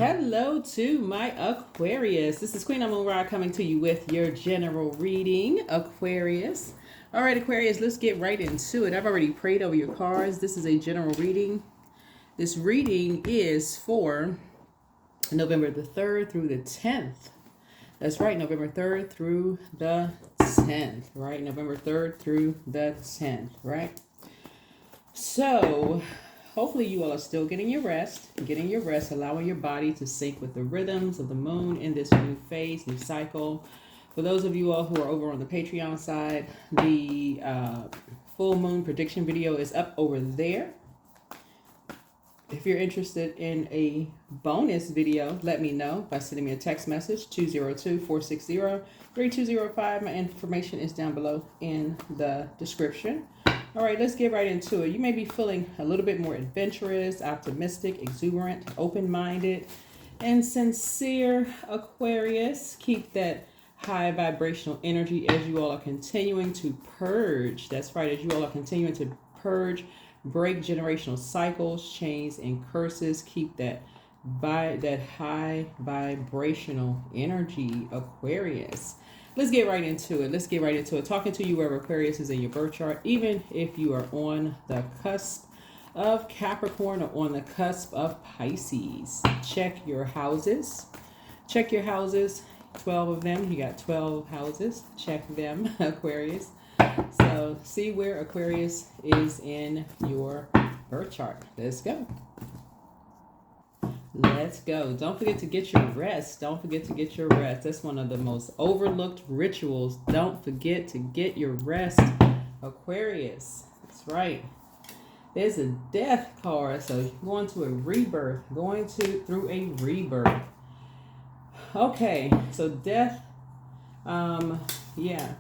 Hello to my Aquarius. This is Queen Amun Ra coming to you with your general reading, Aquarius. All right, Aquarius, let's get right into it. I've already prayed over your cards. This is a general reading. This reading is for November the 3rd through the 10th. That's right, November 3rd through the 10th, right? November 3rd through the 10th, right? So, hopefully you all are still getting your rest, allowing your body to sync with the rhythms of the moon in this new phase, new cycle. For those of you all who are over on the Patreon side, the full moon prediction video is up over there. If you're interested in a bonus video, let me know by sending me a text message, 202-460-3205. My information is down below in the description. All right, let's get right into it. You may be feeling a little bit more adventurous, optimistic, exuberant, open-minded, and sincere, Aquarius. Keep that high vibrational energy as you all are continuing to purge. That's right, as you all are continuing to purge, break generational cycles, chains, and curses. Keep that high vibrational energy, Aquarius. Let's get right into it. Talking to you wherever Aquarius is in your birth chart, even if you are on the cusp of Capricorn or on the cusp of Pisces. Check your houses. 12 of them. You got 12 houses. Check them, Aquarius. So see where Aquarius is in your birth chart. Let's go. Don't forget to get your rest. That's one of the most overlooked rituals. Don't forget to get your rest, Aquarius. That's right. There's a death card. So going to a rebirth. Through a rebirth. Okay. So death. Yeah.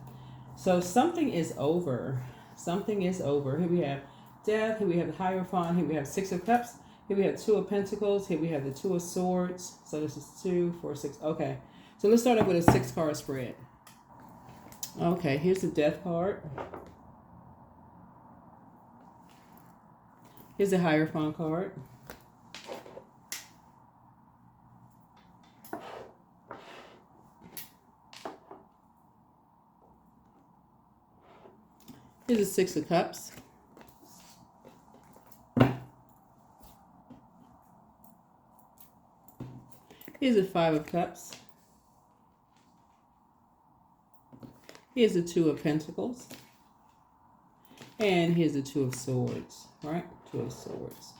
So something is over. Here we have death. Here we have the Hierophant. Here we have Six of Cups. Here we have Two of Pentacles. Here we have the Two of Swords. So this is 2, 4, 6. Okay. So let's start off with a 6-card spread. Okay. Here's the Death card. Here's the Hierophant card. Here's the Six of Cups. Here's the Five of Cups. Here's the Two of Pentacles. And here's the Two of Swords, right? Two of Swords.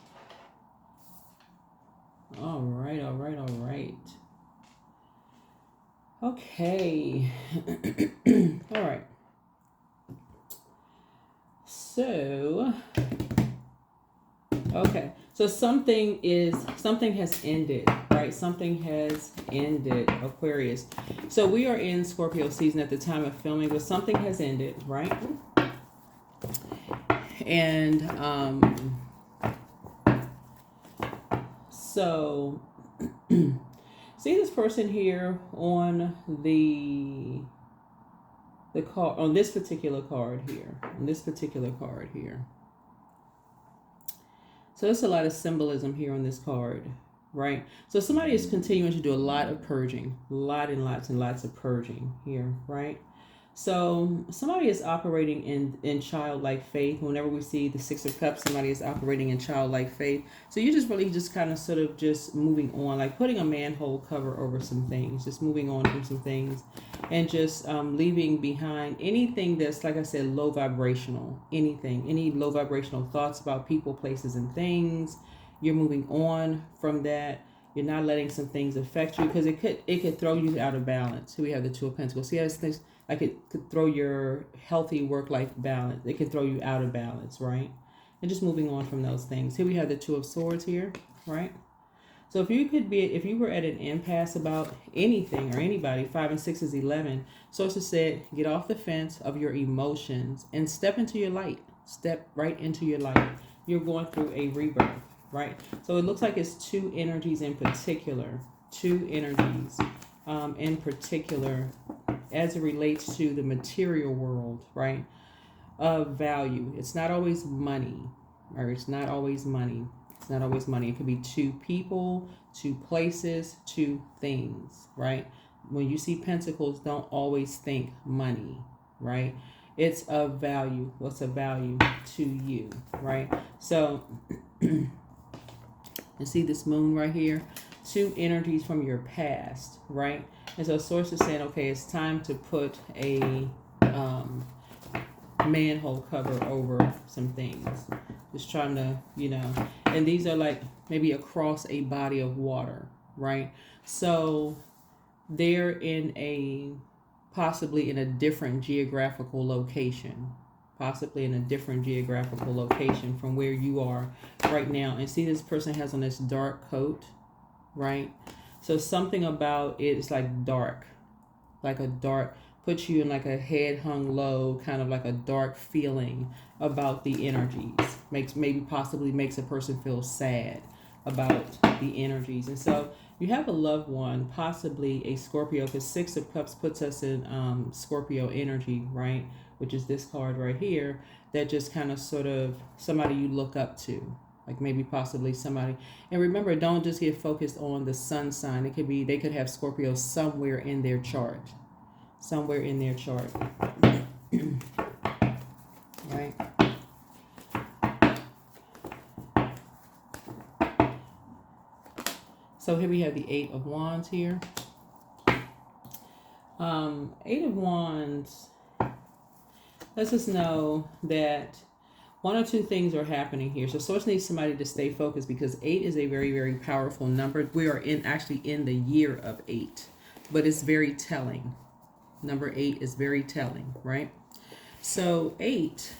All right. Okay. All right. So, okay. So something has ended, right? Something has ended, Aquarius. So we are in Scorpio season at the time of filming, but something has ended, right? And so see this person here on the card, on this particular card here, So there's a lot of symbolism here on this card, right? So somebody is continuing to do a lot of purging, lots of purging here, right? So somebody is operating in childlike faith. Whenever we see the Six of Cups, somebody is operating in childlike faith. So you're just really just kind of sort of just moving on, like putting a manhole cover over some things, just moving on from some things, and just leaving behind anything that's, like I said, low vibrational, any low vibrational thoughts about people, places, and things. You're moving on from that. You're not letting some things affect you, because it could throw you out of balance. So we have the Two of Pentacles. See how things like it could throw your healthy work-life balance. It could throw you out of balance, right? And just moving on from those things. Here we have the Two of Swords here, right? So if you were at an impasse about anything or anybody, 5 and 6 is 11. Sources said, get off the fence of your emotions and step into your light. Step right into your light. You're going through a rebirth, right? So it looks like it's two energies in particular. As it relates to the material world, right? Of value. It's not always money, or it's not always money. not always money. It could be to people, to places, to things, right? When you see pentacles, don't always think money, right? It's of value. What's of value to you, right? So you see this moon right here? Two energies from your past, right? And so source is saying, okay, it's time to put a manhole cover over some things. Just trying to, and these are like maybe across a body of water, right? So they're possibly in a different geographical location, from where you are right now. And see, this person has on this dark coat, right? So something about it is like dark, puts you in like a head hung low, kind of like a dark feeling about the energies. Possibly makes a person feel sad about the energies. And so you have a loved one, possibly a Scorpio, because Six of Cups puts us in Scorpio energy, right? Which is this card right here, that just kind of sort of somebody you look up to, like maybe possibly somebody. And remember, don't just get focused on the sun sign. They could have Scorpio somewhere in their chart. Right? So here we have the Eight of Wands here. Eight of Wands lets us know that one or two things are happening here. So source needs somebody to stay focused, because 8 is a very, very powerful number. We are actually in the year of 8, but it's very telling. Number 8 is very telling, right? So 8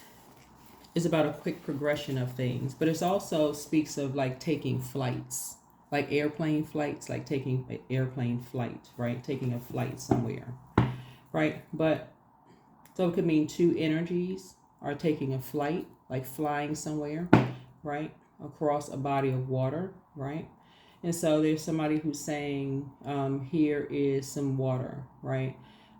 is about a quick progression of things, but it also speaks of like taking flights, like airplane flights, like taking an airplane flight, right? Taking a flight somewhere, right? But so it could mean two energies are taking a flight, like flying somewhere, right? Across a body of water, right? And so there's somebody who's saying, here is some water, right?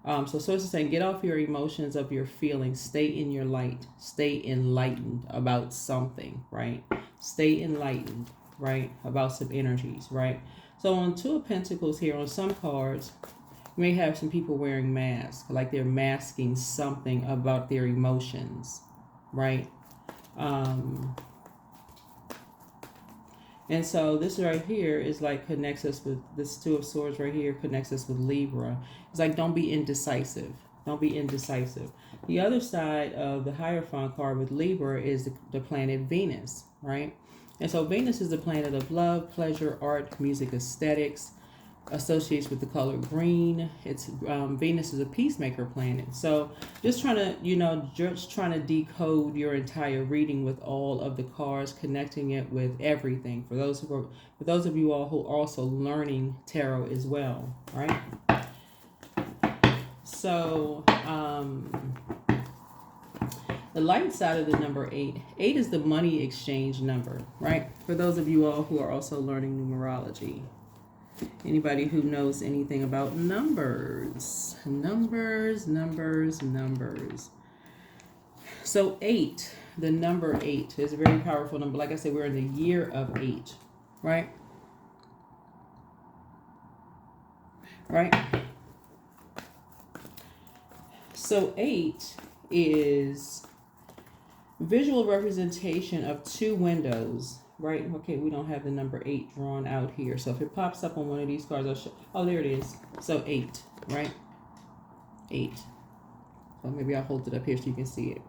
So source is saying, get off your emotions of your feelings. Stay in your light. Stay enlightened about something, right? Stay enlightened, right? About some energies, right? So on Two of Pentacles here, on some cards, you may have some people wearing masks, like they're masking something about their emotions, right? And so this right here is like connects us with this Two of Swords right here, connects us with Libra. It's like, don't be indecisive. Don't be indecisive. The other side of the Hierophant card with Libra is the planet Venus, right? And so Venus is the planet of love, pleasure, art, music, aesthetics, associates with the color green. It's Venus is a peacemaker planet. So just trying to decode your entire reading with all of the cards, connecting it with everything. For those of you all who are also learning tarot as well, right? So the light side of the number 8 is the money exchange number, right? For those of you all who are also learning numerology. Anybody who knows anything about numbers. So 8, the number 8 is a very powerful number. Like I said, we're in the year of 8, right? Right? So 8 is visual representation of two windows. Right? Okay, we don't have the number 8 drawn out here. So if it pops up on one of these cards, I'll show. Oh, there it is. So 8, right? 8. So maybe I'll hold it up here so you can see it.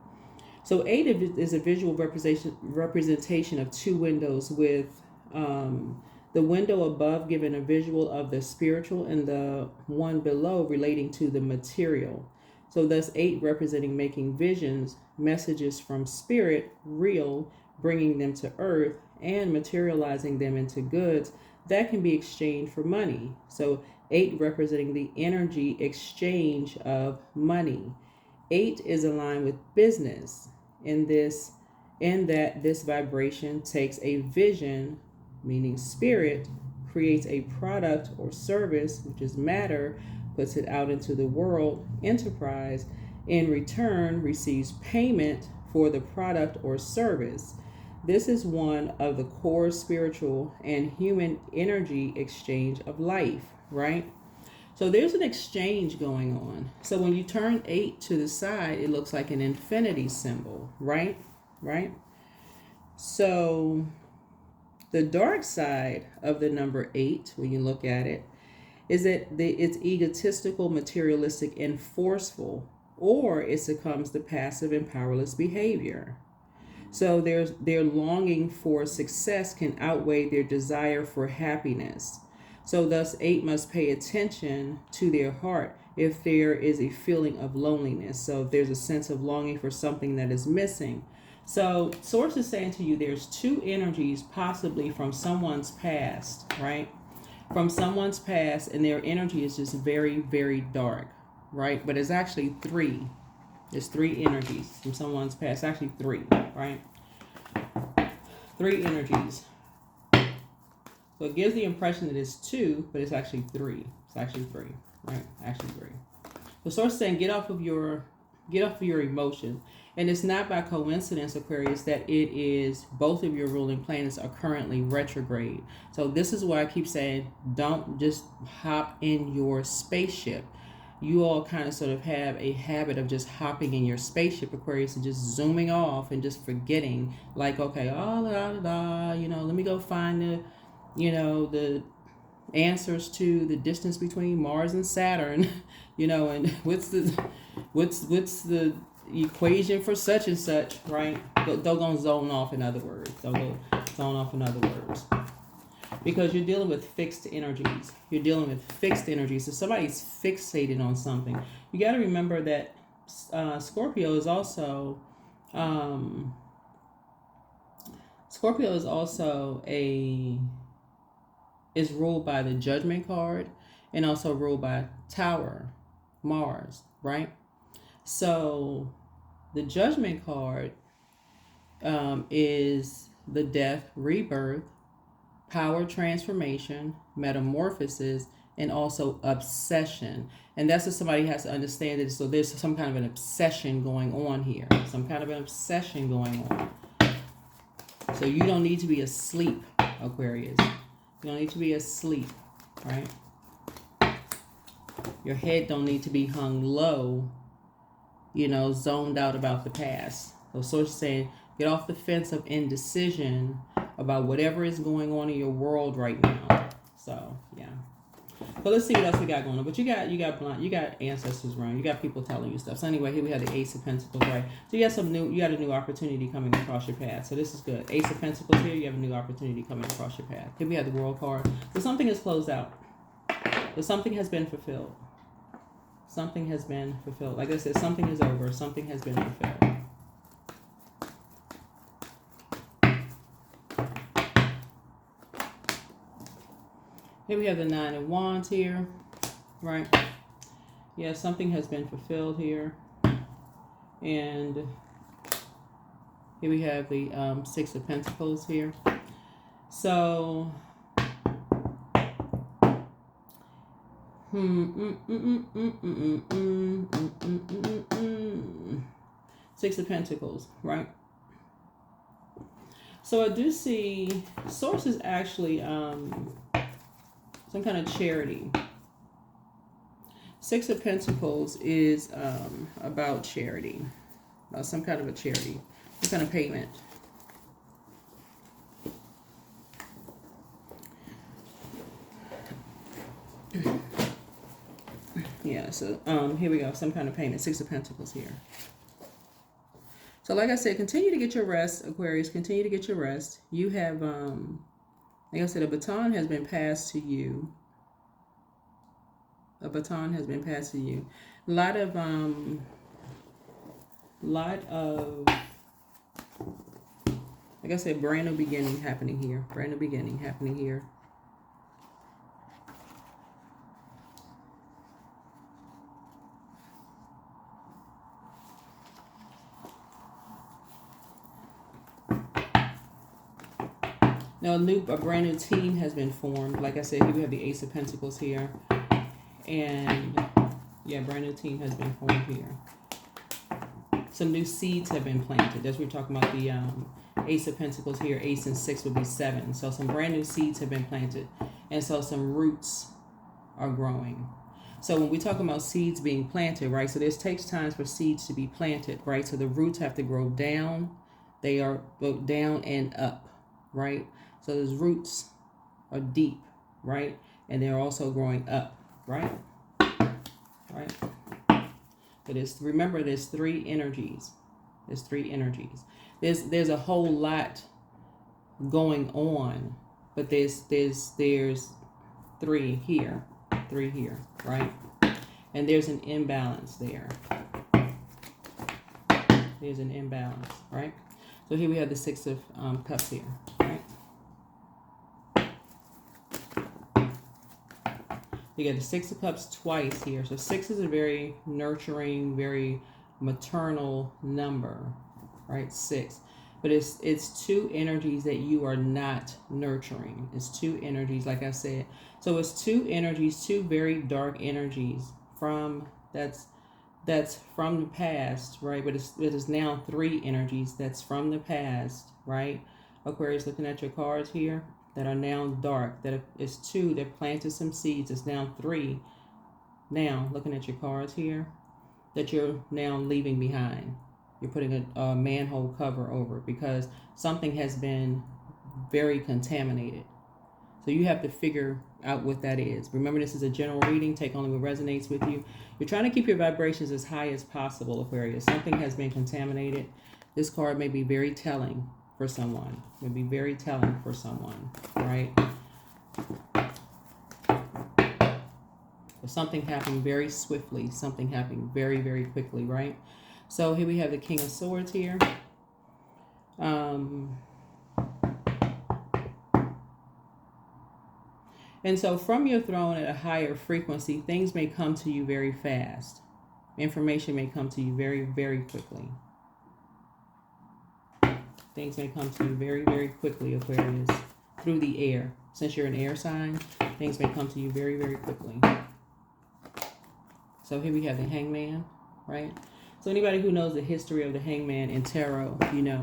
So 8 is a visual representation of two windows, with the window above giving a visual of the spiritual and the one below relating to the material. So thus 8 representing making visions, messages from spirit, real, bringing them to earth, and materializing them into goods that can be exchanged for money. So 8 representing the energy exchange of money. 8 is aligned with business in that this vibration takes a vision, meaning spirit, creates a product or service, which is matter, puts it out into the world, enterprise, in return receives payment for the product or service. This is one of the core spiritual and human energy exchange of life, right? So there's an exchange going on. So when you turn 8 to the side, it looks like an infinity symbol, right? Right? So the dark side of the number 8, when you look at it, is that it's egotistical, materialistic, and forceful, or it succumbs to passive and powerless behavior. So their longing for success can outweigh their desire for happiness. So thus 8 must pay attention to their heart if there is a feeling of loneliness. So if there's a sense of longing for something that is missing. So Source is saying to you there's 2 energies possibly from someone's past, right? From someone's past, and their energy is just very, very dark, right? But it's actually 3. There's 3 energies from someone's past. Actually 3, right? 3 energies. So it gives the impression that it's 2, but it's actually 3. It's actually 3, right? Actually 3. The Source is saying get off of your emotion. And it's not by coincidence, Aquarius, that it is both of your ruling planets are currently retrograde. So this is why I keep saying don't just hop in your spaceship. You all kind of sort of have a habit of just hopping in your spaceship, Aquarius, and just zooming off and just forgetting, like, okay, let me go find the answers to the distance between Mars and Saturn, and what's the equation for such and such, right? Don't go zone off, in other words. Don't go zone off, in other words. Because you're dealing with fixed energies. You're dealing with fixed energies. So somebody's fixated on something. You got to remember that Scorpio is also is ruled by the Judgment card and also ruled by Tower, Mars, right? So the Judgment card is the death, rebirth, power transformation, metamorphosis, and also obsession. And that's what somebody has to understand. That so there's some kind of an obsession going on here. Some kind of an obsession going on. So you don't need to be asleep, Aquarius. You don't need to be asleep, right? Your head don't need to be hung low, zoned out about the past. So Source is saying, get off the fence of indecision about whatever is going on in your world right now. So, yeah. But let's see what else we got going on. But you got ancestors around. You got people telling you stuff. So anyway, here we have the Ace of Pentacles, right? So you got a new opportunity coming across your path. So this is good. Ace of Pentacles here, you have a new opportunity coming across your path. Here we have the World card. So something is closed out. So something has been fulfilled. Something has been fulfilled. Like I said, something is over. Something has been fulfilled. Here we have the 9 of Wands here, right? Yeah, something has been fulfilled here. And here we have the 6 of Pentacles here. So, 6 of Pentacles, right? So I do see Source is actually some kind of charity. 6 of Pentacles is about charity, about some kind of a charity, some kind of payment. Yeah, so here we go, some kind of payment. 6 of Pentacles here. So like I said, continue to get your rest, Aquarius. Continue to get your rest. You have, like I said, a baton has been passed to you. A baton has been passed to you. A lot of, like I said, brand new beginning happening here. Brand new beginning happening here. Now, a brand new team has been formed. Like I said, here we have the Ace of Pentacles here. And, yeah, brand new team has been formed here. Some new seeds have been planted. That's what we're talking about, Ace of Pentacles here, Ace and 6 would be 7. So some brand new seeds have been planted. And so some roots are growing. So when we talk about seeds being planted, right? So this takes time for seeds to be planted, right? So the roots have to grow down. They are down and up, right? So those roots are deep, right? And they're also growing up, right? Right? But remember, there's 3 energies. There's 3 energies. There's a whole lot going on, but there's 3 here, 3 here, right? And there's an imbalance there. There's an imbalance, right? So here we have the 6 of Cups here, right? You get the 6 of Cups twice here. So 6 is a very nurturing, very maternal number, right? 6. But it's 2 energies that you are not nurturing. It's 2 energies, like I said. So it's 2 energies, 2 very dark energies from that's from the past, right? But it is now 3 energies that's from the past, right? Aquarius, looking at your cards here, that are now dark. That is 2 that planted some seeds. It's now 3. Now looking at your cards here, that you're now leaving behind. You're putting a manhole cover over it because something has been very contaminated. So you have to figure out what that is. Remember, this is a general reading. Take only what resonates with you. You're trying to keep your vibrations as high as possible, Aquarius. Something has been contaminated. This card may be very telling for someone. May be very telling for someone, right? Something happening very swiftly. Something happening very, very quickly, right? So here we have the King of Swords here. And so from your throne at a higher frequency, things may come to you very fast. Information may come to you very, very quickly. Things may come to you very, very quickly, Aquarius, through the air. Since you're an air sign, things may come to you very, very quickly. So here we have the Hangman, right? So anybody who knows the history of the Hangman in tarot, you know.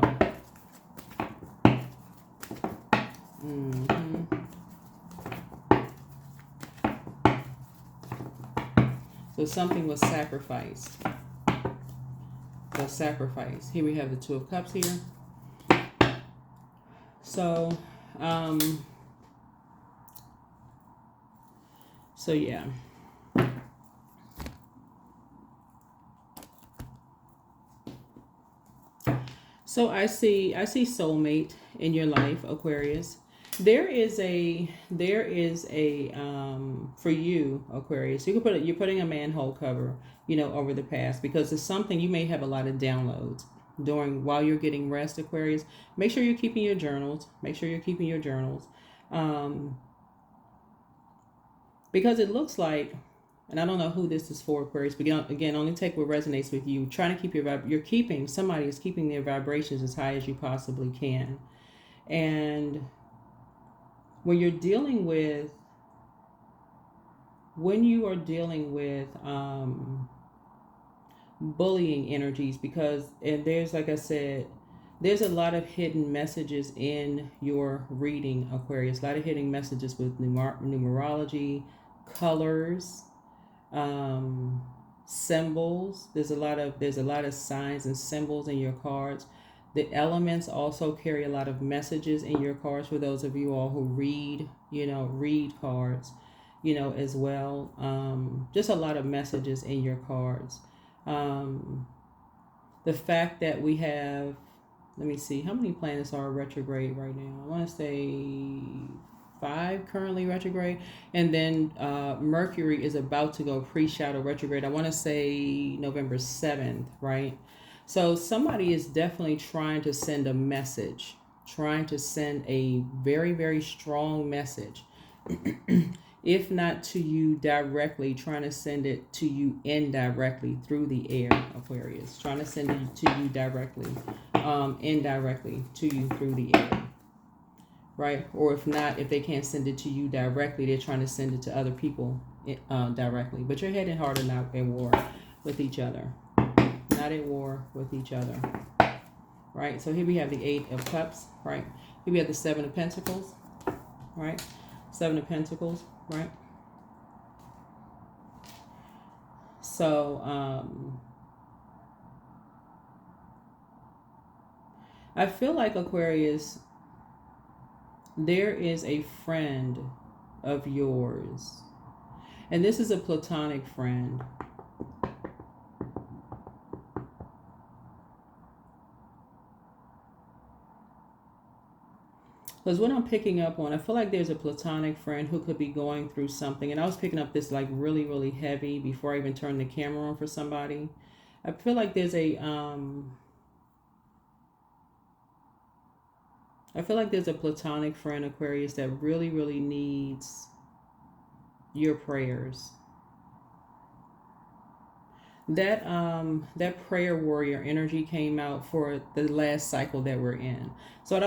So something was sacrificed. The sacrifice. Here we have the 2 of Cups here. So, yeah. So I see soulmate in your life, Aquarius. There is a for you, Aquarius. You can you're putting a manhole cover, you know, over the past because it's something you may have a lot of downloads while you're getting rest, Aquarius. Make sure you're keeping your journals. Because it looks like, and I don't know who this is for, Aquarius, but again, only take what resonates with you. Trying to keep somebody is keeping their vibrations as high as you possibly can. And when you are dealing with bullying energies, and there's, like I said, there's a lot of hidden messages in your reading, Aquarius. A lot of hidden messages with numerology, colors, symbols. There's a lot of signs and symbols in your cards. The elements also carry a lot of messages in your cards for those of you all who read cards, as well. Just a lot of messages in your cards. The fact that we have, let me see, how many planets are retrograde right now? I want to say 5 currently retrograde. And then Mercury is about to go pre-shadow retrograde. I want to say November 7th, right? So somebody is definitely trying to send a message, trying to send a very, very strong message. If not to you directly, trying to send it to you indirectly through the air, Aquarius. Trying to send it to you directly, indirectly to you through the air, right? Or if not, if they can't send it to you directly, they're trying to send it to other people directly. But your head and heart are not at war with each other. Not at war with each other. right? So here we have the Eight of Cups, right? Here we have the Seven of Pentacles, right? Seven of Pentacles, right? So, I feel like, Aquarius, there is a friend of yours, and this is a platonic friend. Because what I'm picking up on, I feel like there's a platonic friend who could be going through something. And I was picking up this like really, really heavy before I even turned the camera on for somebody. I feel like there's a platonic friend, Aquarius, that really, really needs your prayers. That prayer warrior energy came out for the last cycle that we're in. So I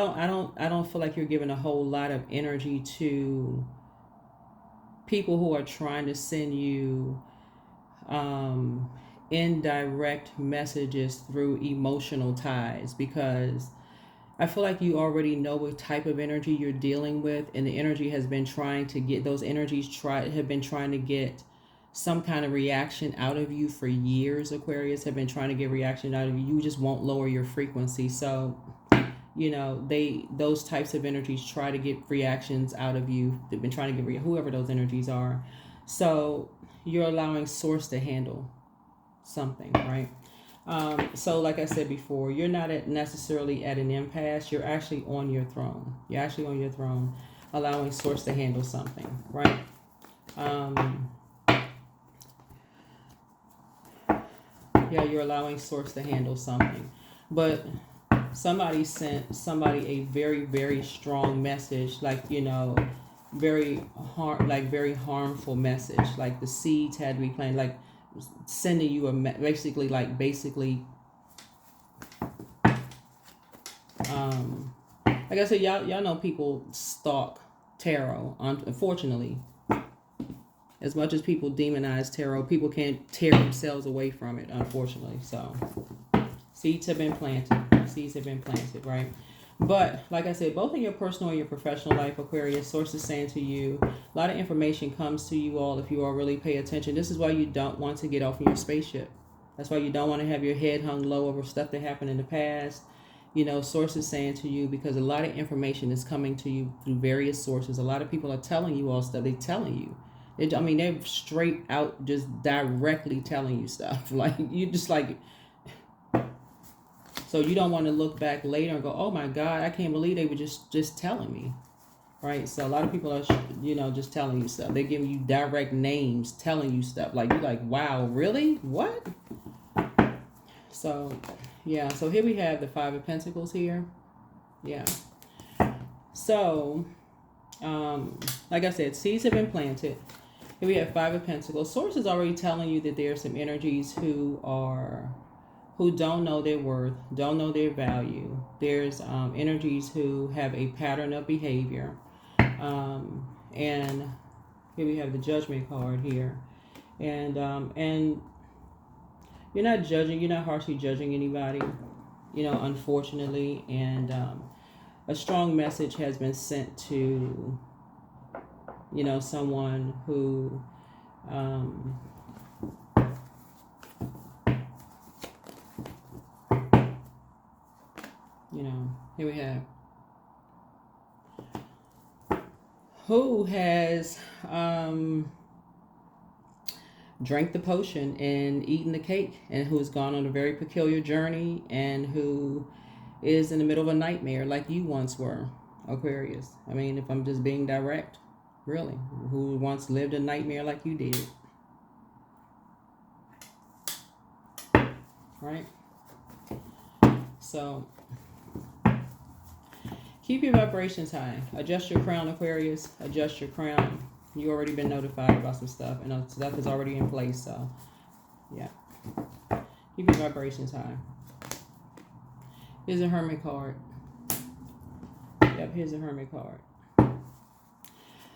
don't feel like you're giving a whole lot of energy to people who are trying to send you indirect messages through emotional ties, because I feel like you already know what type of energy you're dealing with, and the energy has been trying to get those energies have been trying to get some kind of reaction out of you for years. Aquarius have been trying to get reaction out of you. You just won't lower your frequency. So, you know, those types of energies try to get reactions out of you. They've been trying to get whoever those energies are. So you're allowing source to handle something, right? So like I said before, you're not necessarily at an impasse. You're actually on your throne. You're actually on your throne, allowing source to handle something, right? Yeah, you're allowing source to handle something. But somebody sent somebody a very, very strong message, like, you know, very harmful message. Like the seeds had to be planted, like sending you basically like I said, y'all know people stalk tarot. Unfortunately, as much as people demonize tarot, people can't tear themselves away from it, unfortunately. So seeds have been planted. Seeds have been planted, right? But like I said, both in your personal and your professional life, Aquarius, source is saying to you, a lot of information comes to you all if you all really pay attention. This is why you don't want to get off of your spaceship. That's why you don't want to have your head hung low over stuff that happened in the past. You know, source is saying to you, because a lot of information is coming to you through various sources. A lot of people are telling you all stuff. They're telling you. They're straight out just directly telling you stuff. Like, you just like... So you don't want to look back later and go, oh my God, I can't believe they were just telling me. Right? So a lot of people are, you know, just telling you stuff. They're giving you direct names, telling you stuff. Like, you're like, wow, really? What? So, yeah. So here we have the Five of Pentacles here. Yeah. So, like I said, seeds have been planted. Here we have Five of Pentacles. Source is already telling you that there are some energies who don't know their worth, don't know their value. There's energies who have a pattern of behavior. And here we have the Judgment card here. And you're not judging, you're not harshly judging anybody, you know, unfortunately. And a strong message has been sent to, you know, someone who... you know, here we have who has drank the potion and eaten the cake, and who has gone on a very peculiar journey, and who is in the middle of a nightmare like you once were, Aquarius. I mean, if I'm just being direct, really, who once lived a nightmare like you did. Right? So keep your vibrations high. Adjust your crown, Aquarius. Adjust your crown. You already been notified about some stuff, and stuff is already in place. So, yeah. Keep your vibrations high. Here's a Hermit card. Yep, here's a Hermit card.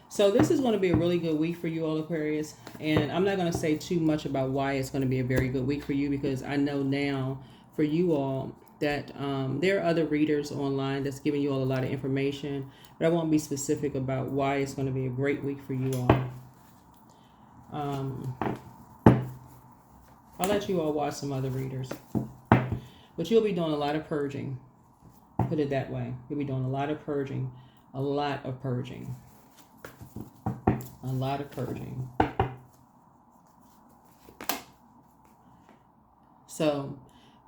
So this is going to be a really good week for you all, Aquarius. And I'm not going to say too much about why it's going to be a very good week for you, because I know now for you all, that there are other readers online that's giving you all a lot of information, but I won't be specific about why it's going to be a great week for you all. I'll let you all watch some other readers, but you'll be doing a lot of purging. Put it that way. You'll be doing a lot of purging, a lot of purging, a lot of purging. So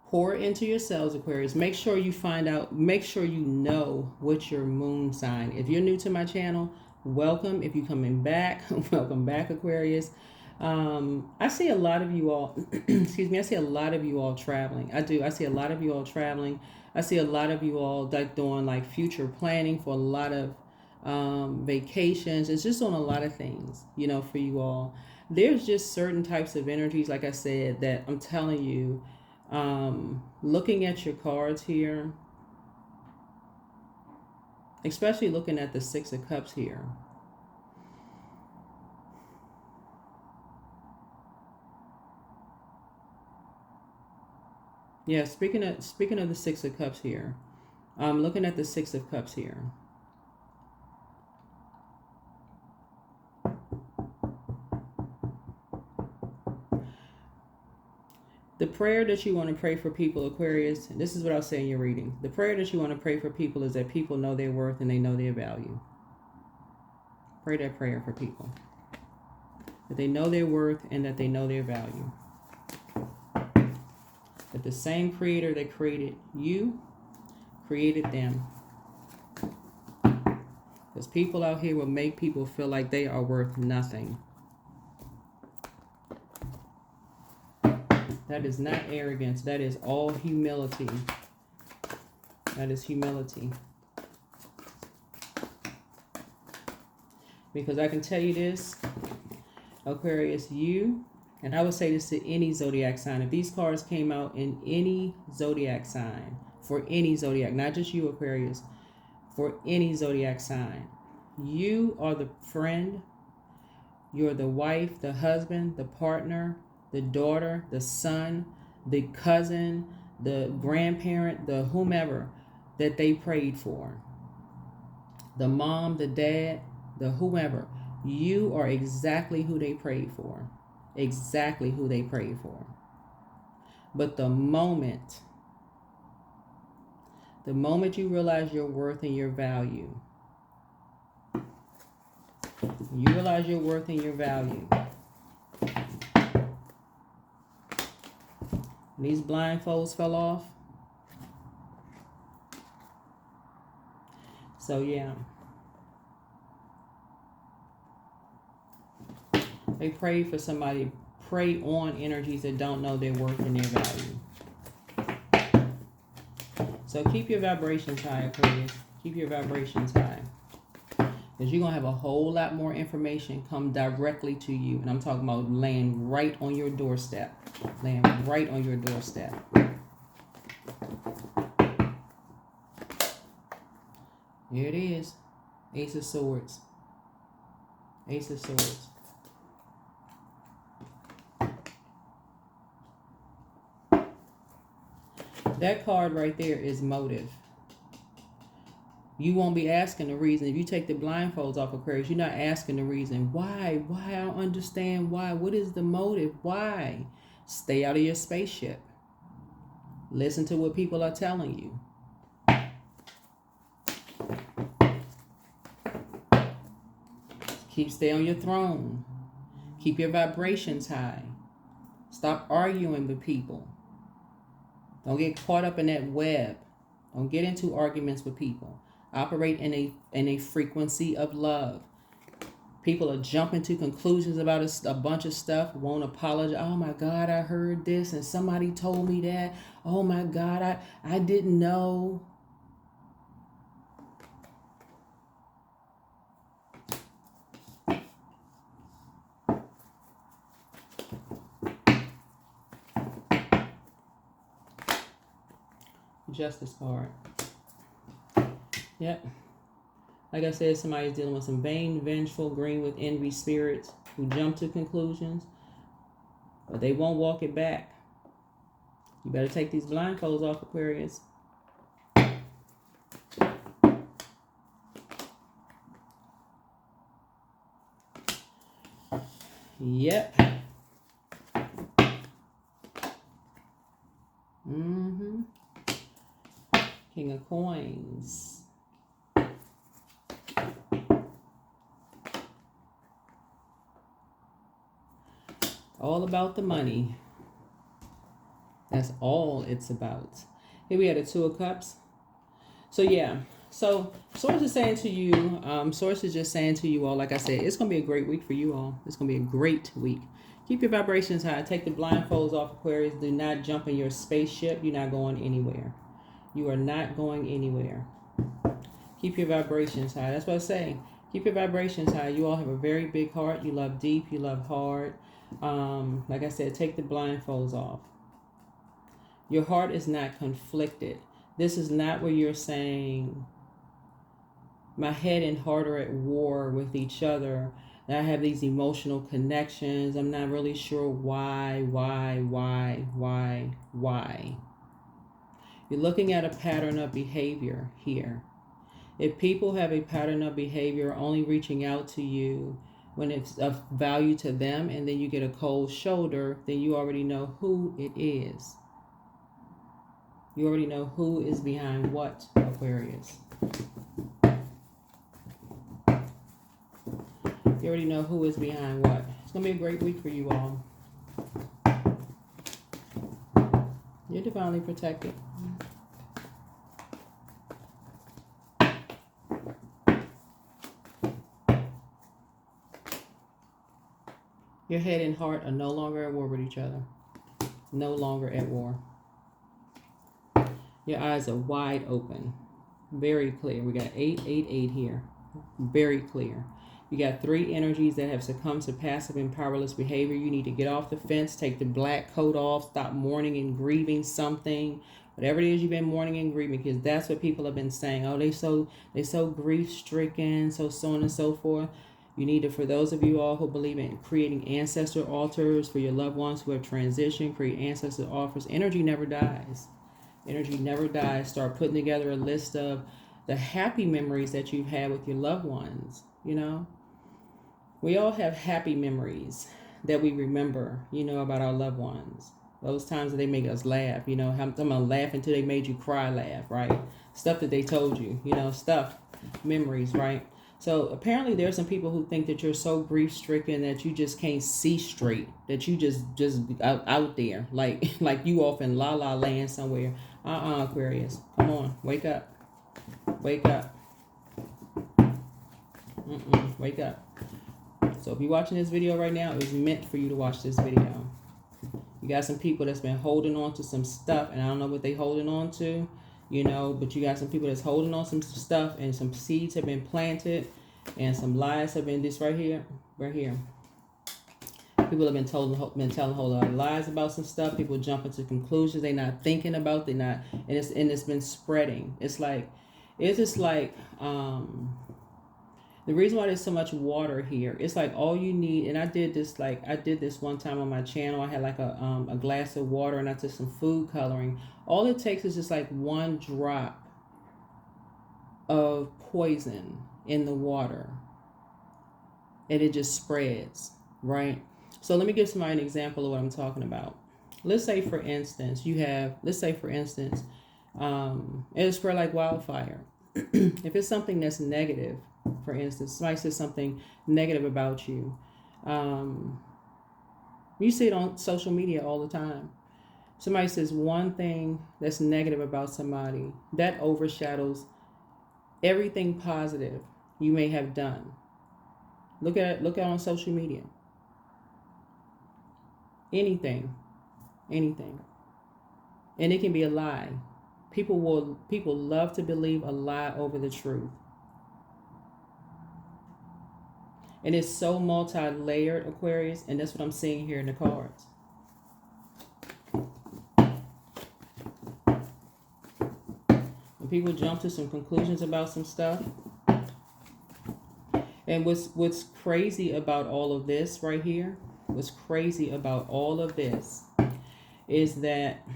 pour into yourselves, Aquarius. Make sure you find out, make sure you know what's your moon sign. If you're new to my channel, welcome. If you're coming back, welcome back, Aquarius. I see a lot of you all, excuse me, I see a lot of you all traveling. I see a lot of you all traveling. I see a lot of you all like doing like future planning for a lot of vacations. It's just on a lot of things, you know, for you all. There's just certain types of energies, like I said, that I'm telling you, looking at your cards here, especially looking at the Six of Cups here. Yeah, speaking of the Six of Cups here, I'm looking at the Six of Cups here. The prayer that you want to pray for people, Aquarius, this is what I'll say in your reading. The prayer that you want to pray for people is that people know their worth and they know their value. Pray that prayer for people. That they know their worth and that they know their value. That the same creator that created you created them. Because people out here will make people feel like they are worth nothing. That is not arrogance. That is all humility. That is humility. Because I can tell you this, Aquarius, you, and I would say this to any zodiac sign. If these cards came out in any zodiac sign, for any zodiac, not just you, Aquarius, for any zodiac sign, you are the friend, you're the wife, the husband, the partner, the daughter, the son, the cousin, the grandparent, the whomever that they prayed for. The mom, the dad, the whomever. You are exactly who they prayed for. Exactly who they prayed for. But the moment you realize your worth and your value, you realize your worth and your value, these blindfolds fell off. So yeah. They pray for somebody, prey on energies that don't know their worth and their value. So keep your vibrations high, Aquarius. Keep your vibrations high. Because you're going to have a whole lot more information come directly to you. And I'm talking about laying right on your doorstep. Laying right on your doorstep. Here it is. Ace of Swords. Ace of Swords. That card right there is motive. You won't be asking the reason. If you take the blindfolds off, Aquarius, you're not asking the reason. Why? I don't understand why. What is the motive? Why? Stay out of your spaceship. Listen to what people are telling you. Stay on your throne. Keep your vibrations high. Stop arguing with people. Don't get caught up in that web. Don't get into arguments with people. Operate in a frequency of love. People are jumping to conclusions about a bunch of stuff, won't apologize. Oh my God, I heard this and somebody told me that. Oh my God, I didn't know. Justice card. Yep. Like I said, somebody's dealing with some vain, vengeful, green with envy spirits who jump to conclusions, but they won't walk it back. You better take these blindfolds off, Aquarius. Yep. King of Coins. All about the money. That's all it's about. Here we had a Two of Cups. So yeah. So Source is saying to you, Source is just saying to you all, like I said, it's going to be a great week for you all. It's going to be a great week. Keep your vibrations high. Take the blindfolds off, Aquarius. Do not jump in your spaceship. You're not going anywhere. You are not going anywhere. Keep your vibrations high. That's what I'm saying. Keep your vibrations high. You all have a very big heart. You love deep. You love hard. Like I said, take the blindfolds off. Your heart is not conflicted. This is not where you're saying, my head and heart are at war with each other. I have these emotional connections. I'm not really sure why. You're looking at a pattern of behavior here. If people have a pattern of behavior only reaching out to you when it's of value to them, and then you get a cold shoulder, then you already know who it is. You already know who is behind what, Aquarius. You already know who is behind what. It's going to be a great week for you all. You're divinely protected. Your head and heart are no longer at war with each other. No longer at war. Your eyes are wide open. Very clear. We got 888 here. Very clear. You got 3 energies that have succumbed to passive and powerless behavior. You need to get off the fence, take the black coat off, stop mourning and grieving something. Whatever it is you've been mourning and grieving, because that's what people have been saying. Oh, they so grief stricken, so on and so forth. You need to, for those of you all who believe in creating ancestor altars for your loved ones who have transitioned, create ancestor altars. Energy never dies. Energy never dies. Start putting together a list of the happy memories that you've had with your loved ones, you know. We all have happy memories that we remember, you know, about our loved ones. Those times that they make us laugh, you know, I'm gonna laugh until they made you cry, laugh, right? Stuff that they told you, you know, stuff, memories, right? So apparently there's some people who think that you're so grief-stricken that you just can't see straight, that you just out there, like you off in la la land somewhere. Aquarius, come on, wake up, wake up, wake up. So if you're watching this video right now, it was meant for you to watch this video. You got some people that's been holding on to some stuff, and I don't know what they holding on to, you know, but you got some people that's holding on to some stuff, and some seeds have been planted, and some lies have been this right here. People have been telling a whole lot of lies about some stuff. People jumping to conclusions they're not thinking about. And it's been spreading. It's just like the reason why there's so much water here, it's like all you need, and I did this one time on my channel. I had like a glass of water, and I took some food coloring. All it takes is just like one drop of poison in the water, and it just spreads, right? So let me give somebody an example of what I'm talking about. Let's say for instance, it'll spread like wildfire. If it's something that's negative, for instance, somebody says something negative about you, you see it on social media all the time. Somebody says one thing that's negative about somebody, that overshadows everything positive you may have done. Look at it on social media. Anything. And it can be a lie. People love to believe a lie over the truth. And it's so multi-layered, Aquarius, and that's what I'm seeing here in the cards. When people jump to some conclusions about some stuff. And what's crazy about all of this right here, is that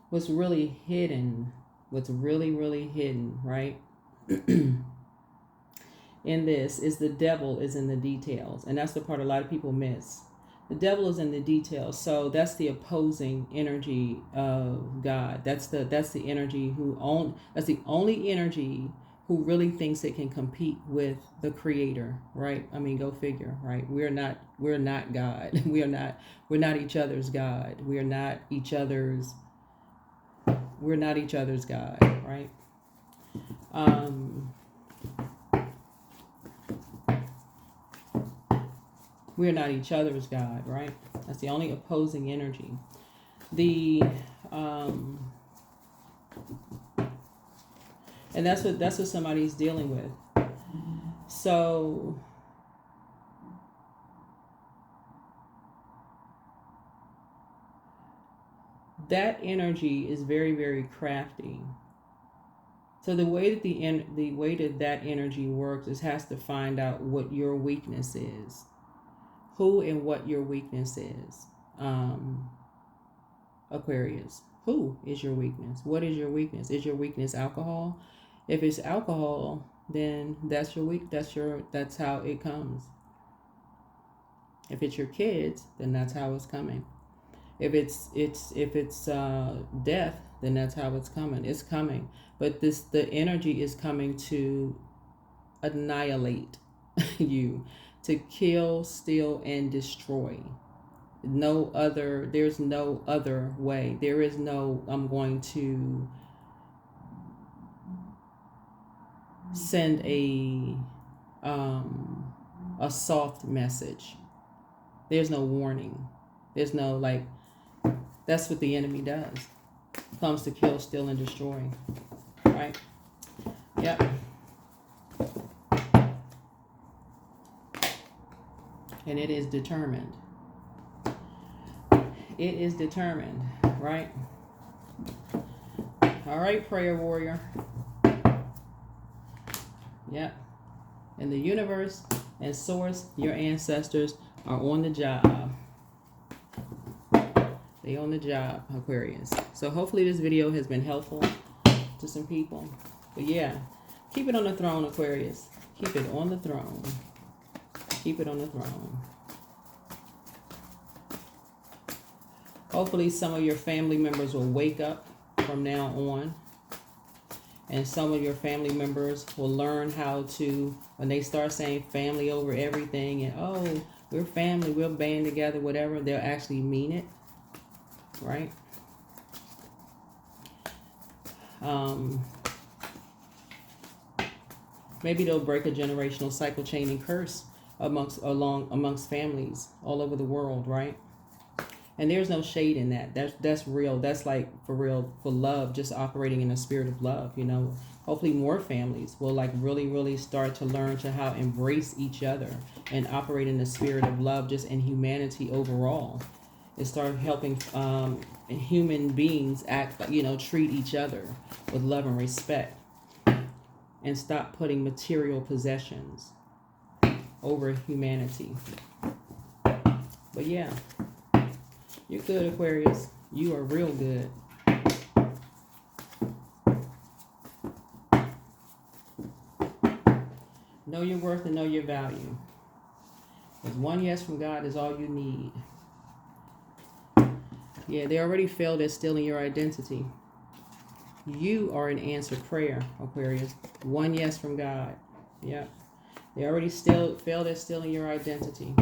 what's really hidden, what's really hidden, right? In this is the devil is in the details, and that's the part a lot of people miss. The devil is in the details, so that's the opposing energy of God. That's the energy that's the only energy who really thinks it can compete with the Creator, right? I mean, go figure, right? We're not God. We're not each other's God. We're not each other's God, right? We're not each other's God, right? That's the only opposing energy. And that's what somebody's dealing with. So that energy is very crafty. So the way that that energy works is has to find out what your weakness is, who and what your weakness is. Aquarius, who is your weakness? What is your weakness? Is your weakness alcohol? If it's alcohol, then that's your weak. That's how it comes. If it's your kids, then that's how it's coming. If it's death, then that's how it's coming. It's coming, but the energy is coming to annihilate you, to kill, steal, and destroy. There's no other way. There is no, I'm going to send a soft message. There's no warning. There's no that's what the enemy does. Comes to kill, steal, and destroy. Right? Yep. And it is determined. It is determined, right? All right, prayer warrior. Yep. And the universe and source, your ancestors are on the job. They on the job, Aquarius. So hopefully this video has been helpful to some people. But yeah, keep it on the throne, Aquarius. Keep it on the throne. Keep it on the throne. Hopefully some of your family members will wake up from now on. And some of your family members will learn how to, when they start saying family over everything and, oh, we're family, we'll band together, whatever, they'll actually mean it. Right? Maybe they'll break a generational cycle chain and curse amongst families all over the world, right? And there's no shade in that. That's real. That's like for real, for love, just operating in a spirit of love, you know. Hopefully more families will really start to learn to how embrace each other and operate in the spirit of love, just in humanity overall. And start helping human beings treat each other with love and respect. And stop putting material possessions over humanity. But yeah, you're good, Aquarius. You are real good. Know your worth and know your value. Because one yes from God is all you need. Yeah, they already failed at stealing your identity. You are an answered prayer, Aquarius. One yes from God. Yeah. They already failed at stealing your identity.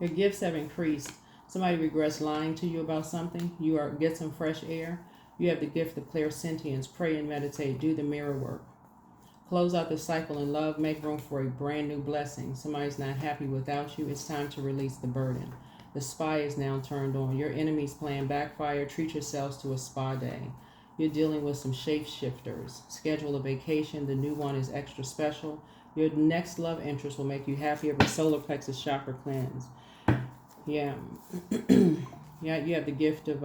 Your gifts have increased. Somebody regrets lying to you about something. Get some fresh air. You have the gift of clairsentience. Pray and meditate. Do the mirror work. Close out the cycle in love. Make room for a brand new blessing. Somebody's not happy without you. It's time to release the burden. The spy is now turned on. Your enemy's plan backfire. Treat yourselves to a spa day. You're dealing with some shapeshifters. Schedule a vacation. The new one is extra special. Your next love interest will make you happier. But solar plexus chakra cleanse. Yeah. Yeah, you have the gift of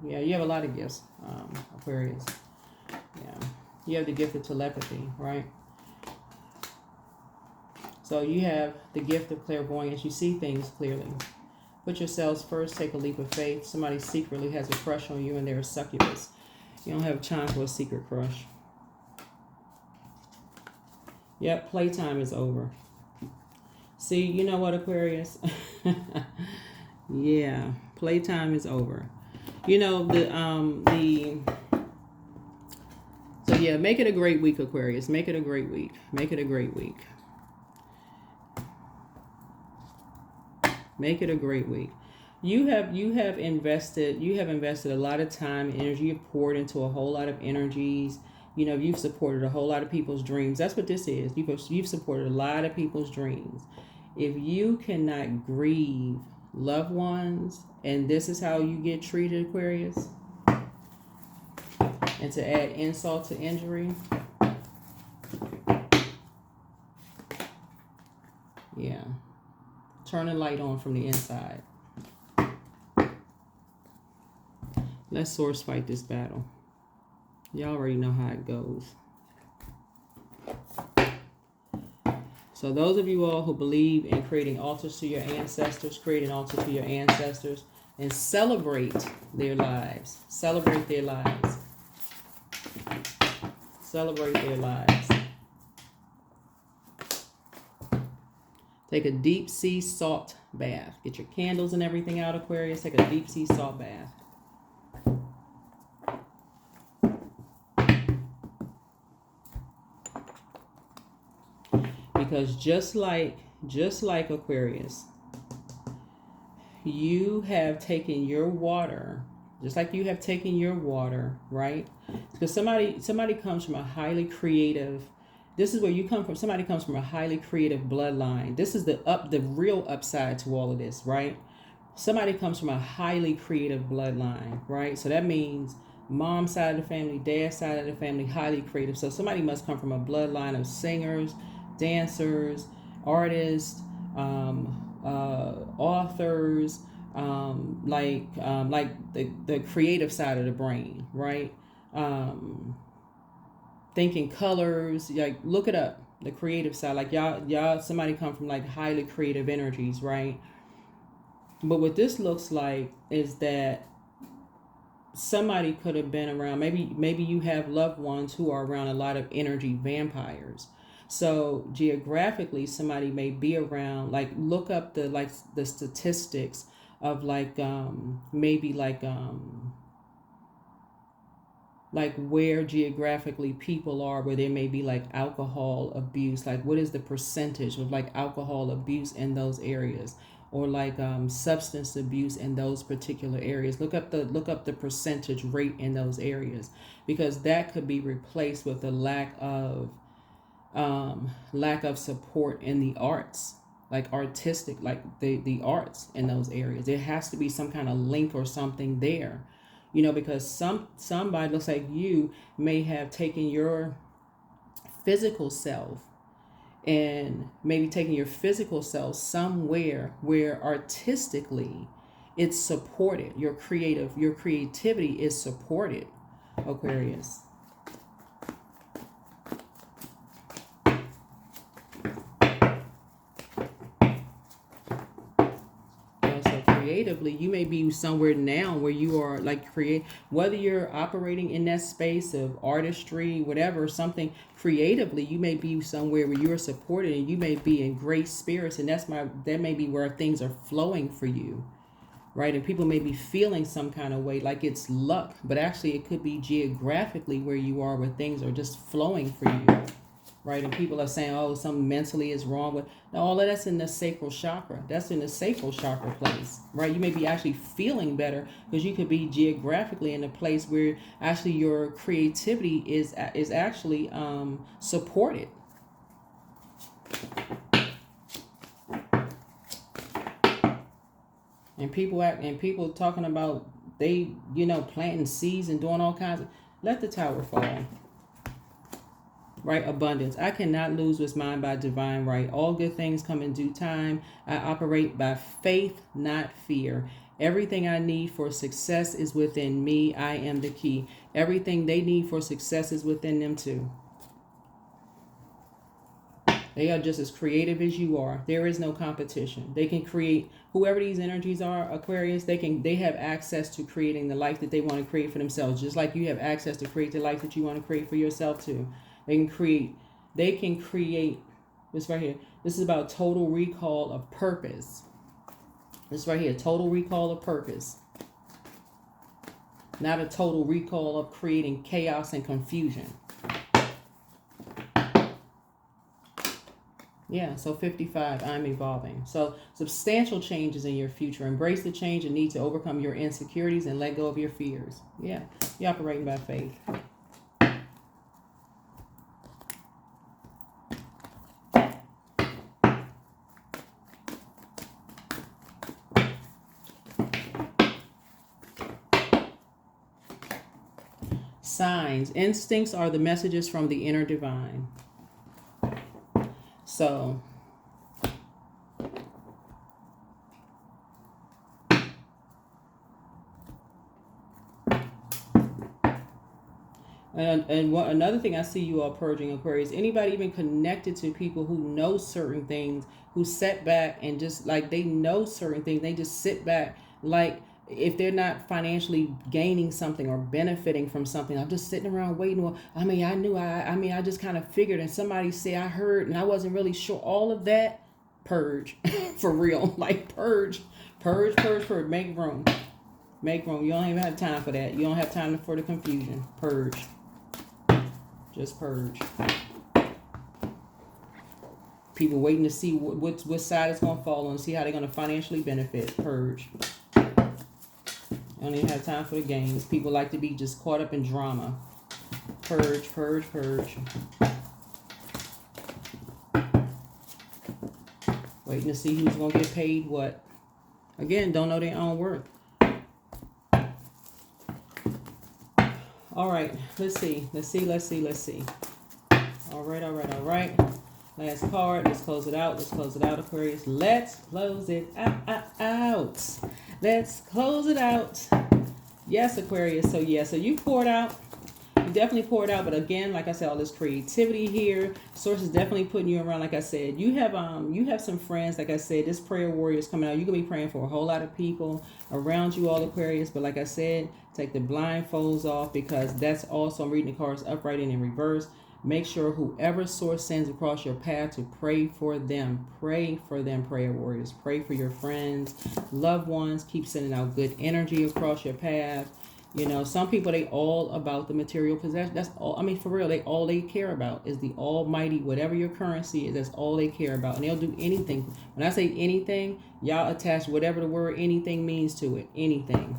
yeah, you have a lot of gifts, Aquarius. Yeah. You have the gift of telepathy, right? So you have the gift of clairvoyance. You see things clearly. Put yourselves first, take a leap of faith. Somebody secretly has a crush on you and they're a succubus. You don't have time for a secret crush. Yep, playtime is over. See, you know what, Aquarius? Yeah, playtime is over. You know, so yeah, make it a great week, Aquarius. Make it a great week. Make it a great week. Make it a great week. You have invested a lot of time and energy. You've poured into a whole lot of energies. You know, you've supported a whole lot of people's dreams. That's what this is. You've supported a lot of people's dreams. If you cannot grieve loved ones, and this is how you get treated, Aquarius, and to add insult to injury, yeah, turn the light on from the inside. Let's source fight this battle. Y'all already know how it goes. So those of you all who believe in creating altars to your ancestors, create an altar to your ancestors and celebrate their lives. Celebrate their lives. Celebrate their lives. Take a deep sea salt bath. Get your candles and everything out, Aquarius. Take a deep sea salt bath. Because just like Aquarius, you have taken your water, just like you have taken your water, right? Because somebody comes from a highly creative, this is where you come from. Somebody comes from a highly creative bloodline. This is the real upside to all of this, right? Somebody comes from a highly creative bloodline, right? So that means mom's side of the family, dad's side of the family, highly creative. So somebody must come from a bloodline of singers, dancers, artists, authors, like the creative side of the brain, right? Thinking colors, like look it up, the creative side. Like y'all, somebody come from like highly creative energies, right? But what this looks like is that somebody could have been around. Maybe you have loved ones who are around a lot of energy vampires. So geographically, somebody may be around, like look up the statistics of maybe where geographically people are, where there may be like alcohol abuse. Like what is the percentage of like alcohol abuse in those areas, or like substance abuse in those particular areas. Look up the percentage rate in those areas, because that could be replaced with a lack of support in the arts, like artistic, like the arts in those areas. There has to be some kind of link or something there, you know, because somebody looks like you may have taken your physical self and maybe taking your physical self somewhere where artistically it's supported. Your creativity is supported, Aquarius. Creatively, you may be somewhere now where you are like whether you're operating in that space of artistry, whatever, something creatively, you may be somewhere where you're supported and you may be in great spirits, and that may be where things are flowing for you, right? And people may be feeling some kind of way like it's luck, but actually it could be geographically where you are, where things are just flowing for you, right? And people are saying, oh, something mentally is wrong with. No, all of that's in the sacral chakra. That's in the sacral chakra place, right? You may be actually feeling better because you could be geographically in a place where actually your creativity is actually supported. And people talking about they, planting seeds and doing all kinds of. Let the tower fall. right? Abundance. I cannot lose what's mine by divine right. All good things come in due time. I operate by faith, not fear. Everything I need for success is within me. I am the key. Everything they need for success is within them too. They are just as creative as you are. There is no competition. They can create, whoever these energies are, Aquarius, they have access to creating the life that they want to create for themselves, just like you have access to create the life that you want to create for yourself too. They can create this right here. This is about total recall of purpose. This right here, total recall of purpose. Not a total recall of creating chaos and confusion. Yeah, so 55, I'm evolving. So substantial changes in your future. Embrace the change and need to overcome your insecurities and let go of your fears. Yeah, you're operating by faith. Signs. Instincts are the messages from the inner divine. So, another thing I see you all purging, Aquarius, anybody even connected to people who know certain things, who sit back and just like they know certain things, they just sit back like if they're not financially gaining something or benefiting from something, I'm just sitting around waiting. Well, I just kind of figured, and somebody say I heard and I wasn't really sure. All of that, purge. For real. Like purge. Make room. Make room. You don't even have time for that. You don't have time for the confusion. Purge. Just purge. People waiting to see what side it's going to fall on, see how they're going to financially benefit. Purge. Don't even have time for the games. People like to be just caught up in drama. Purge. Waiting to see who's going to get paid what. Again, don't know their own worth. All right, let's see. All right. Last card. Let's close it out, Aquarius. Let's close it out. Let's close it out. Yes, Aquarius. So you poured out. You definitely poured out. But again, like I said, all this creativity here. Source is definitely putting you around. Like I said, you have some friends. Like I said, this prayer warrior is coming out. You're gonna be praying for a whole lot of people around you, all Aquarius. But like I said, take the blindfolds off, because that's also, I'm reading the cards upright and in reverse. Make sure whoever source sends across your path to pray for them. Pray for them, prayer warriors. Pray for your friends, loved ones. Keep sending out good energy across your path. You know, some people, they all about the material possession. That's all. I mean, for real, all they care about is the almighty, whatever your currency is, that's all they care about. And they'll do anything. When I say anything, y'all attach whatever the word anything means to it. Anything.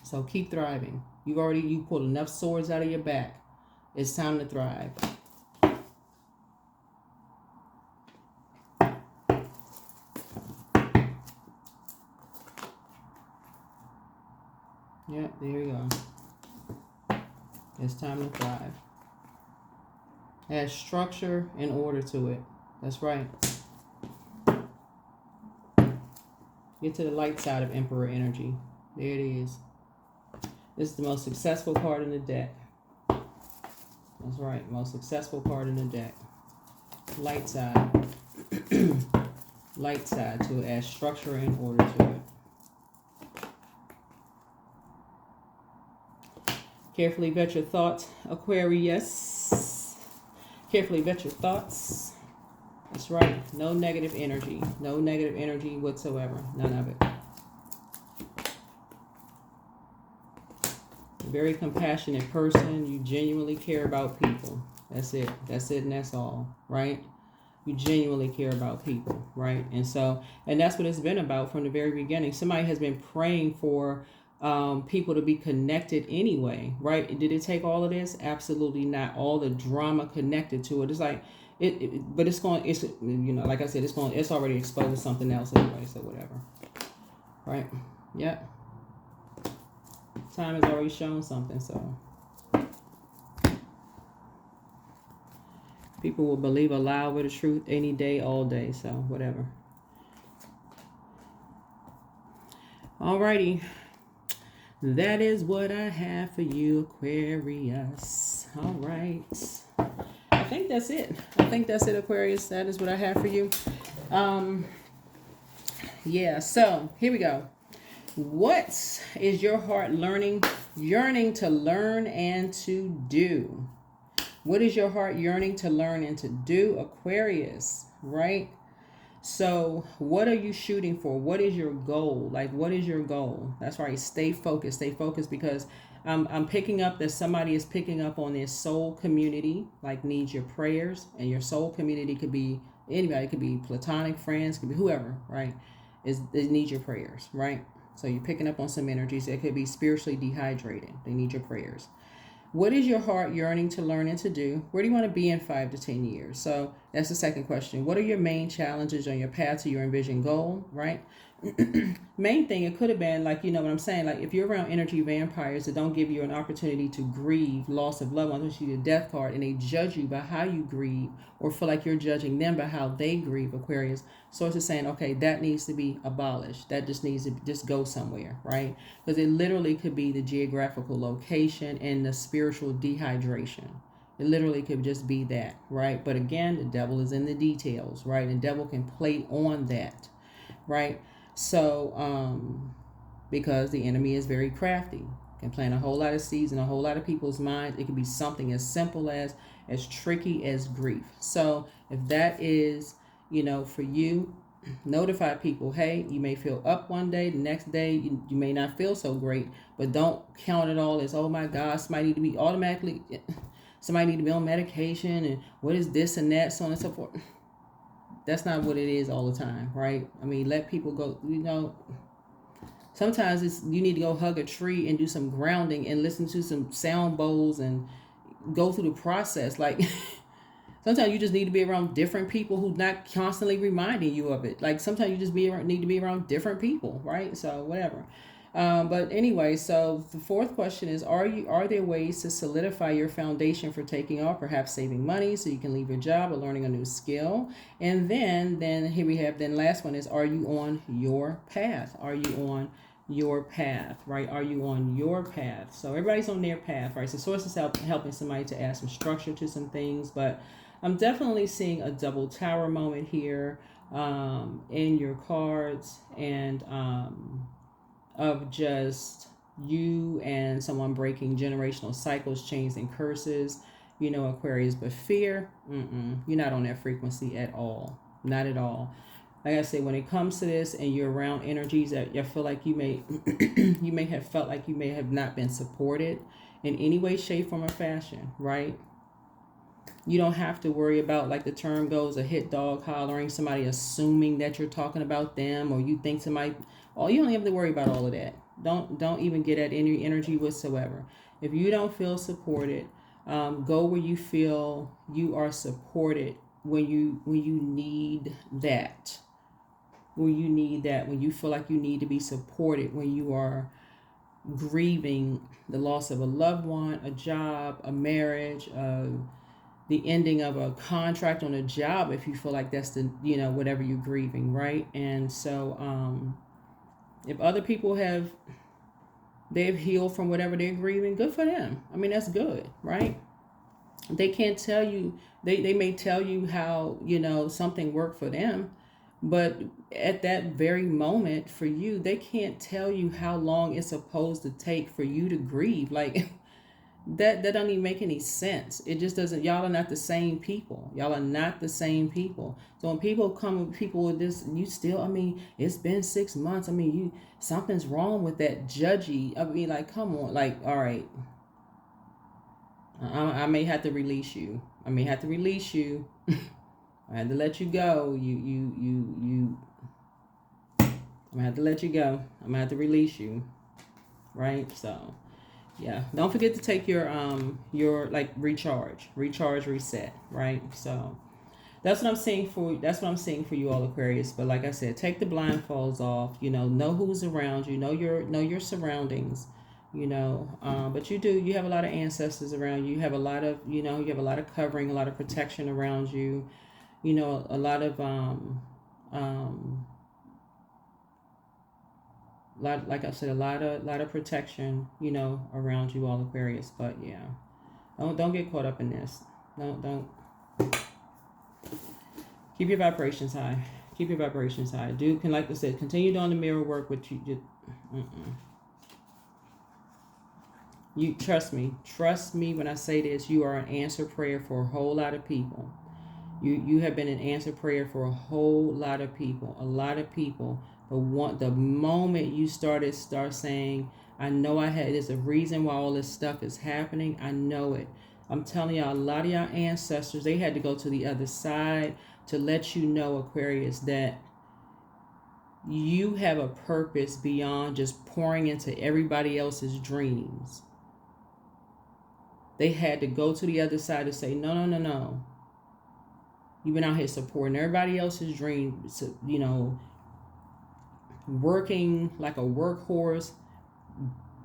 So keep thriving. You pulled enough swords out of your back. It's time to thrive. Yep, there you go. It's time to thrive. It has structure and order to it. That's right. Get to the light side of Emperor energy. There it is. This is the most successful card in the deck. That's right, most successful card in the deck. Light side. Light side to it, add structure and order to it. Carefully vet your thoughts, Aquarius. Carefully vet your thoughts. That's right, no negative energy. No negative energy whatsoever. None of it. Very compassionate person. You genuinely care about people. That's it and that's all, right? You genuinely care about people, right? And that's what it's been about from the very beginning. Somebody has been praying for people to be connected anyway, right? Did it take all of this? Absolutely not. All the drama connected to it. It's like but it's like I said, it's already exposed something else anyway, so whatever. Right? Yep. Time has already shown something, so people will believe a lie over the truth any day, all day. So whatever. Alrighty. That is what I have for you, Aquarius. All right. I think that's it. Aquarius. That is what I have for you. Yeah, so here we go. What is your heart yearning to learn and to do? What is your heart yearning to learn and to do, Aquarius? Right? So what are you shooting for? What is your goal? Like, what is your goal? That's right. Stay focused, because I'm picking up that somebody is picking up on their soul community, like needs your prayers. And your soul community could be anybody. It could be platonic friends, could be whoever, right? They need your prayers, right? So you're picking up on some energies. It could be spiritually dehydrated. They need your prayers. What is your heart yearning to learn and to do? Where do you want to be in 5 to 10 years? So that's the second question. What are your main challenges on your path to your envisioned goal, right? Main thing, it could have been like, you know what I'm saying? Like if you're around energy vampires that don't give you an opportunity to grieve loss of loved ones, you see the death card, and they judge you by how you grieve, or feel like you're judging them by how they grieve, Aquarius. So it's saying, okay, that needs to be abolished. That just needs to just go somewhere, right? Because it literally could be the geographical location and the spiritual dehydration. It literally could just be that, right? But again, the devil is in the details, right? And the devil can play on that, right? So, because the enemy is very crafty, can plant a whole lot of seeds in a whole lot of people's minds. It could be something as simple as tricky as grief. So if that is, for you, notify people, hey, you may feel up one day, the next day you may not feel so great, but don't count it all as, oh my God, somebody need to be on medication, and what is this and that, so on and so forth. That's not what it is all the time, right? I mean, let people go, sometimes you need to go hug a tree and do some grounding and listen to some sound bowls and go through the process. Like, sometimes you just need to be around different people who not constantly reminding you of it. Like, sometimes you just need to be around different people, right? So, whatever. But anyway, so the fourth question is, are there ways to solidify your foundation for taking off, perhaps saving money so you can leave your job or learning a new skill? And then here we have, last one is, are you on your path? Are you on your path, right? Are you on your path? So everybody's on their path, right? So source is helping somebody to add some structure to some things, but I'm definitely seeing a double tower moment here in your cards, and of just you and someone breaking generational cycles, chains, and curses, Aquarius. But fear, you're not on that frequency at all. Not at all. Like I said, when it comes to this and you're around energies that you feel like you may you may have felt like you may have not been supported in any way, shape, form, or fashion, right? You don't have to worry about, like the term goes, a hit dog hollering, somebody assuming that you're talking about them, or you think somebody. Oh, you don't have to worry about all of that. Don't even get at any energy whatsoever. If you don't feel supported, go where you feel you are supported when you need that. When you feel like you need to be supported, when you are grieving the loss of a loved one, a job, a marriage, the ending of a contract on a job, if you feel like that's the, whatever you're grieving, right? And so, if other people they've healed from whatever they're grieving, good for them. I mean, that's good, right? They can't tell you, they may tell you how, something worked for them, but at that very moment for you, they can't tell you how long it's supposed to take for you to grieve. Like, that doesn't even make any sense. It just doesn't. Y'all are not the same people. Y'all are not the same people. So when people come with people with this, you still, I mean, it's been 6 months. I mean, something's wrong with that judgy. I mean, like, come on. Like, all right. I may have to release you. I may have to release you. I had to let you go. I'm gonna have to let you go. I'm gonna have to release you. Right? So yeah, don't forget to take your like recharge, reset, right? So that's what I'm seeing for you all, Aquarius. But like I said, take the blindfolds off, know who's around you, know your surroundings, But you have a lot of ancestors around you. You have a lot of, you have a lot of covering, a lot of protection around you, a lot of, like I said, a lot of protection, around you all, Aquarius. But yeah, don't get caught up in this. Don't keep your vibrations high. Keep your vibrations high. Like I said, continue doing the mirror work, but you trust me when I say this. You are an answered prayer for a whole lot of people. You have been an answered prayer for a whole lot of people. But the moment you start saying, I know there's a reason why all this stuff is happening. I know it. I'm telling y'all, a lot of y'all ancestors, they had to go to the other side to let you know, Aquarius, that you have a purpose beyond just pouring into everybody else's dreams. They had to go to the other side to say, no. You've been out here supporting everybody else's dreams, working like a workhorse,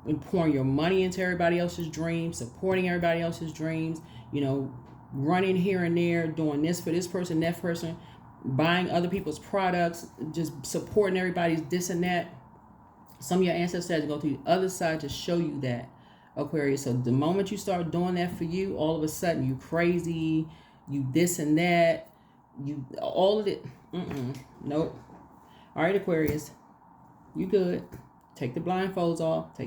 and pouring your money into everybody else's dreams, supporting everybody else's dreams, running here and there, doing this for this person, that person, buying other people's products, just supporting everybody's this and that. Some of your ancestors had to go to the other side to show you that, Aquarius. So the moment you start doing that for you, all of a sudden you crazy, you this and that, you all of it. Nope. All right, Aquarius, you good. Take the blindfolds off.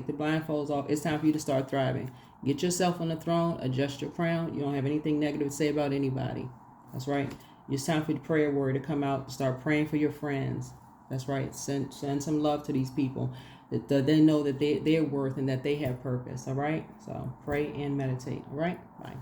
It's time for you to start thriving. Get yourself on the throne. Adjust your crown. You don't have anything negative to say about anybody. That's right. It's time for the prayer word to come out. Start praying for your friends. That's right. Send some love to these people. That they know that they're worth and that they have purpose. All right. So pray and meditate. All right. Bye.